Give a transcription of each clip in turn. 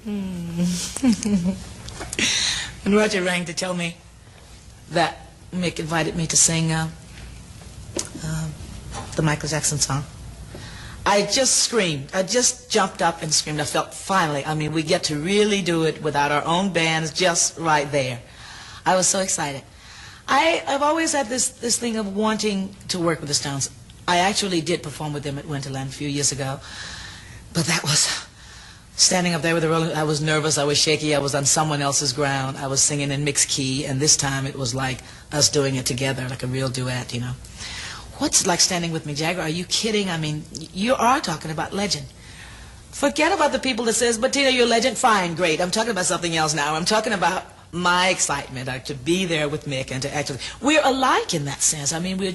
And Roger rang to tell me that Mick invited me to sing the Michael Jackson song. I just screamed. I just jumped up and screamed. I felt finally, I mean, we get to really do it without our own bands, just right there. I was so excited. I've always had this thing of wanting to work with the Stones. I actually did perform with them at Winterland a few years ago, but that was standing up there with the Rolling. I was nervous, I was shaky, I was on someone else's ground. I was singing in mixed key, and this time it was like us doing it together, like a real duet, you know. What's it like standing with Mick Jagger? Are you kidding? I mean, you are talking about legend. Forget about the people that says, but Tina, you're a legend. Fine, great. I'm talking about something else now. I'm talking about my excitement to be there with Mick and to actually, we're alike in that sense. I mean, we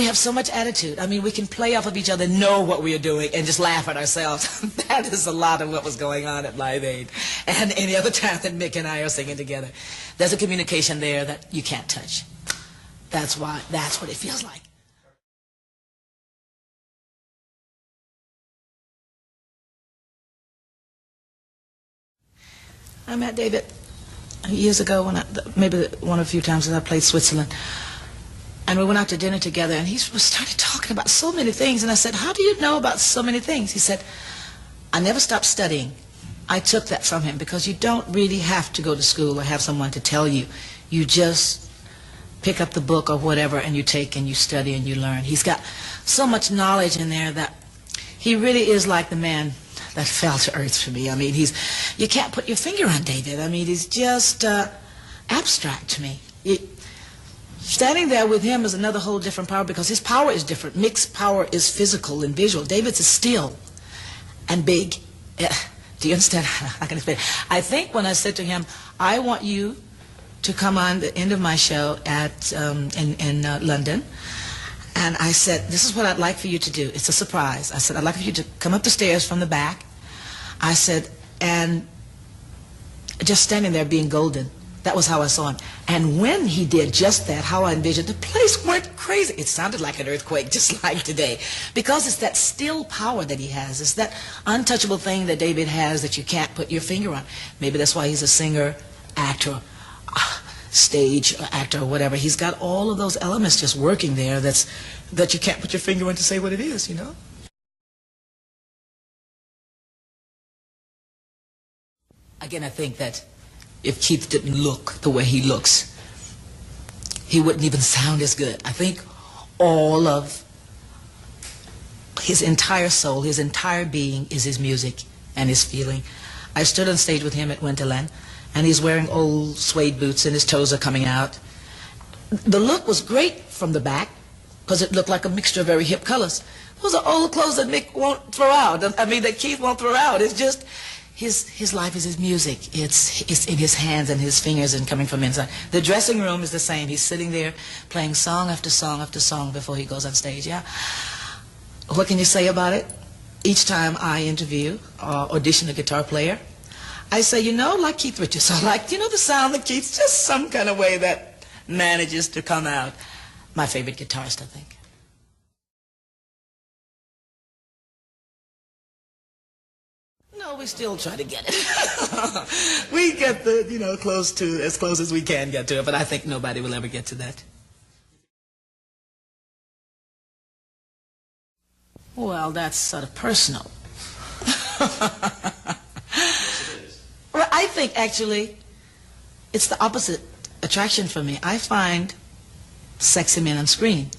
have so much attitude. I mean, we can play off of each other, know what we are doing, and just laugh at ourselves. That is a lot of what was going on at Live Aid and any other time that Mick and I are singing together. There's a communication there that you can't touch. That's what it feels like. I met David years ago when maybe one of a few times I played Switzerland, and we went out to dinner together, and he started talking about so many things, and I said, how do you know about so many things? He said, I never stopped studying. I took that from him, because you don't really have to go to school or have someone to tell you. You just pick up the book or whatever, and you take and you study and you learn. He's got so much knowledge in there that he really is like the man that fell to earth for me. I mean, you can't put your finger on David. I mean, he's just abstract to me. Standing there with him is another whole different power, because his power is different. Mick's power is physical and visual. David's is still and big. Do you understand? I can explain. I think when I said to him, I want you to come on the end of my show at in London, and I said, this is what I'd like for you to do. It's a surprise. I said, I'd like for you to come up the stairs from the back. I said, and just standing there being golden. That was how I saw him. And when he did just that, how I envisioned, the place went crazy. It sounded like an earthquake, just like today. Because it's that still power that he has. It's that untouchable thing that David has that you can't put your finger on. Maybe that's why he's a singer, actor, stage actor, or whatever. He's got all of those elements just working there that you can't put your finger on to say what it is, you know? Again, I think that if Keith didn't look the way he looks, he wouldn't even sound as good. I think all of his entire soul, his entire being is his music and his feeling. I stood on stage with him at Winterland, and he's wearing old suede boots and his toes are coming out. The look was great from the back, because it looked like a mixture of very hip colors. Those are old clothes that Mick won't throw out. I mean, that Keith won't throw out. It's just his life is his music. It's in his hands and his fingers and coming from inside. The dressing room is the same. He's sitting there playing song after song after song before he goes on stage. Yeah. What can you say about it? Each time I interview or audition a guitar player, I say, you know, like Keith Richards, I like, you know, the sound of Keith, just some kind of way that manages to come out. My favorite guitarist, I think. No, we still try to get it. We get the, you know, as close as we can get to it, but I think nobody will ever get to that. Well, that's sort of personal. Well, I think actually it's the opposite attraction for me. I find sexy men on screen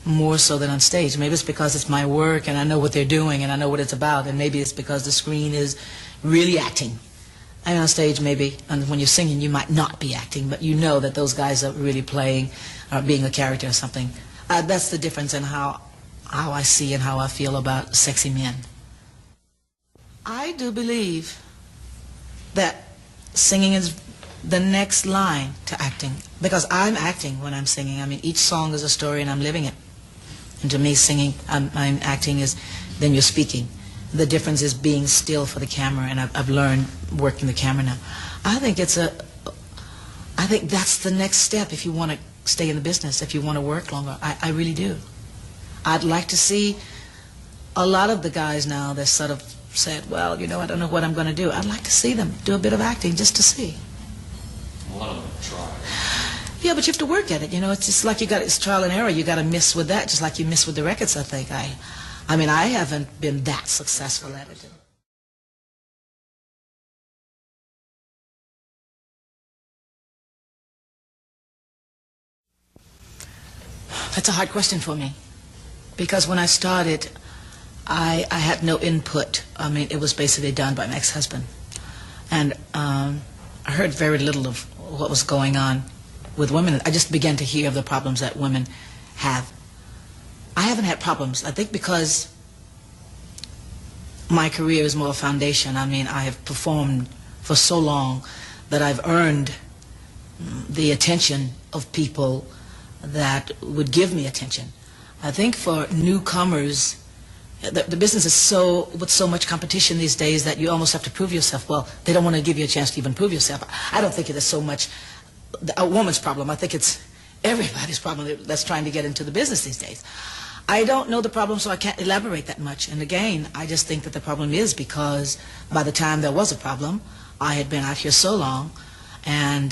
more so than on stage. Maybe it's because it's my work and I know what they're doing and I know what it's about, and maybe it's because the screen is really acting. And on stage, maybe, and when you're singing, you might not be acting, but you know that those guys are really playing or being a character or something. That's the difference in how I see and how I feel about sexy men. I do believe that singing is the next line to acting, because I'm acting when I'm singing. I mean, each song is a story and I'm living it. And to me, singing, I'm acting is, then you're speaking. The difference is being still for the camera, and I've learned working the camera now. I think that's the next step if you want to stay in the business, if you want to work longer. I really do. I'd like to see a lot of the guys now, they're sort of said, well, you know, I don't know what I'm going to do. I'd like to see them do a bit of acting just to see. A lot of them try. Yeah, but you have to work at it. You know, it's just like it's trial and error. You got to miss with that, just like you miss with the records, I think. I mean, I haven't been that successful at it. That's a hard question for me, because when I started, I had no input. I mean, it was basically done by my ex-husband, and I heard very little of what was going on with women. I just began to hear of the problems that women have. I haven't had problems, I think, because my career is more a foundation. I mean, I have performed for so long that I've earned the attention of people that would give me attention. I think for newcomers, the business is with so much competition these days that you almost have to prove yourself. Well, they don't want to give you a chance to even prove yourself. I don't think it is so much a woman's problem. I think it's everybody's problem that's trying to get into the business these days. I don't know the problem, so I can't elaborate that much. And again, I just think that the problem is because by the time there was a problem, I had been out here so long, and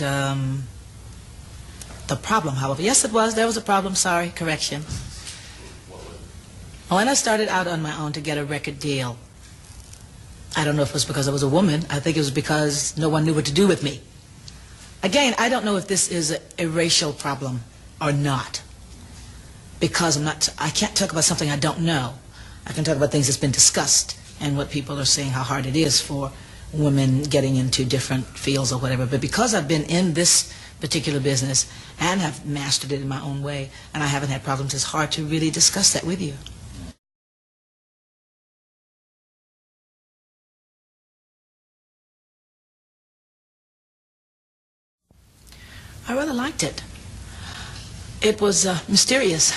the problem, however, yes, there was a problem, sorry, correction. When I started out on my own to get a record deal, I don't know if it was because I was a woman. I think it was because no one knew what to do with me. Again, I don't know if this is a racial problem or not, because I can't talk about something I don't know. I can talk about things that's been discussed and what people are saying, how hard it is for women getting into different fields or whatever. But because I've been in this particular business and have mastered it in my own way, and I haven't had problems, it's hard to really discuss that with you. I rather liked it. It was mysterious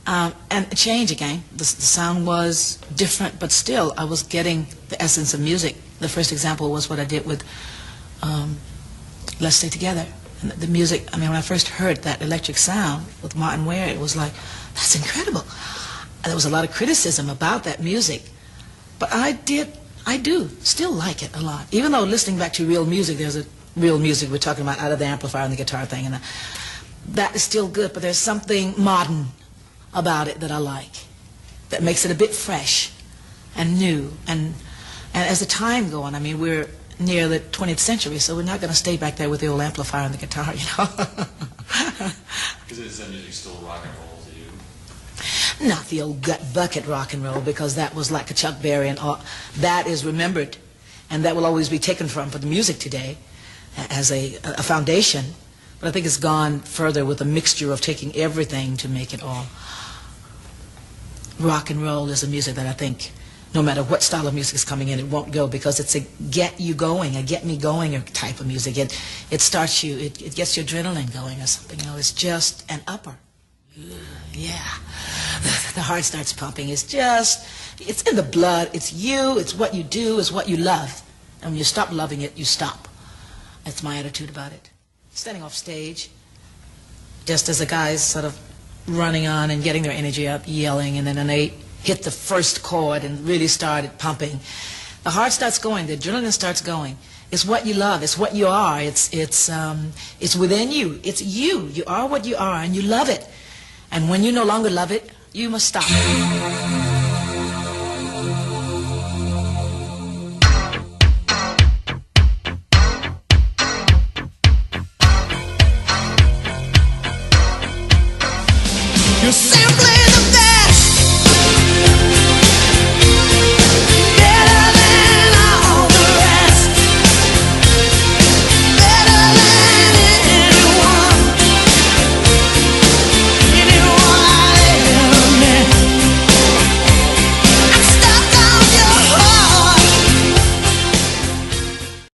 and a change again. The sound was different, but still I was getting the essence of music. The first example was what I did with Let's Stay Together. And the music, I mean, when I first heard that electric sound with Martin Ware, it was like, that's incredible. And there was a lot of criticism about that music, but I do still like it a lot. Even though listening back to real music, there's a real music we're talking about out of the amplifier and the guitar thing, and that is still good, but there's something modern about it that I like, that makes it a bit fresh and new. And as the time goes on, I mean, we're near the 20th century, so we're not going to stay back there with the old amplifier and the guitar, you know. Is that music still rock and roll to you? Not the old gut bucket rock and roll, because that was like a Chuck Berry, and all that is remembered, and that will always be taken from for the music today as a foundation. But I think it's gone further with a mixture of taking everything to make it all. Rock and roll is a music that I think, no matter what style of music is coming in, it won't go, because it's a get you going, a get me going type of music. It starts you, it gets your adrenaline going or something. You know, it's just an upper. Yeah, the heart starts pumping. It's in the blood. It's you. It's what you do. It's what you love. And when you stop loving it, you stop. That's my attitude about it. Standing off stage, just as the guys sort of running on and getting their energy up, yelling, and then when they hit the first chord and really started pumping, the heart starts going, the adrenaline starts going. It's what you love. It's what you are. It's within you. It's you. You are what you are, and you love it. And when you no longer love it, you must stop.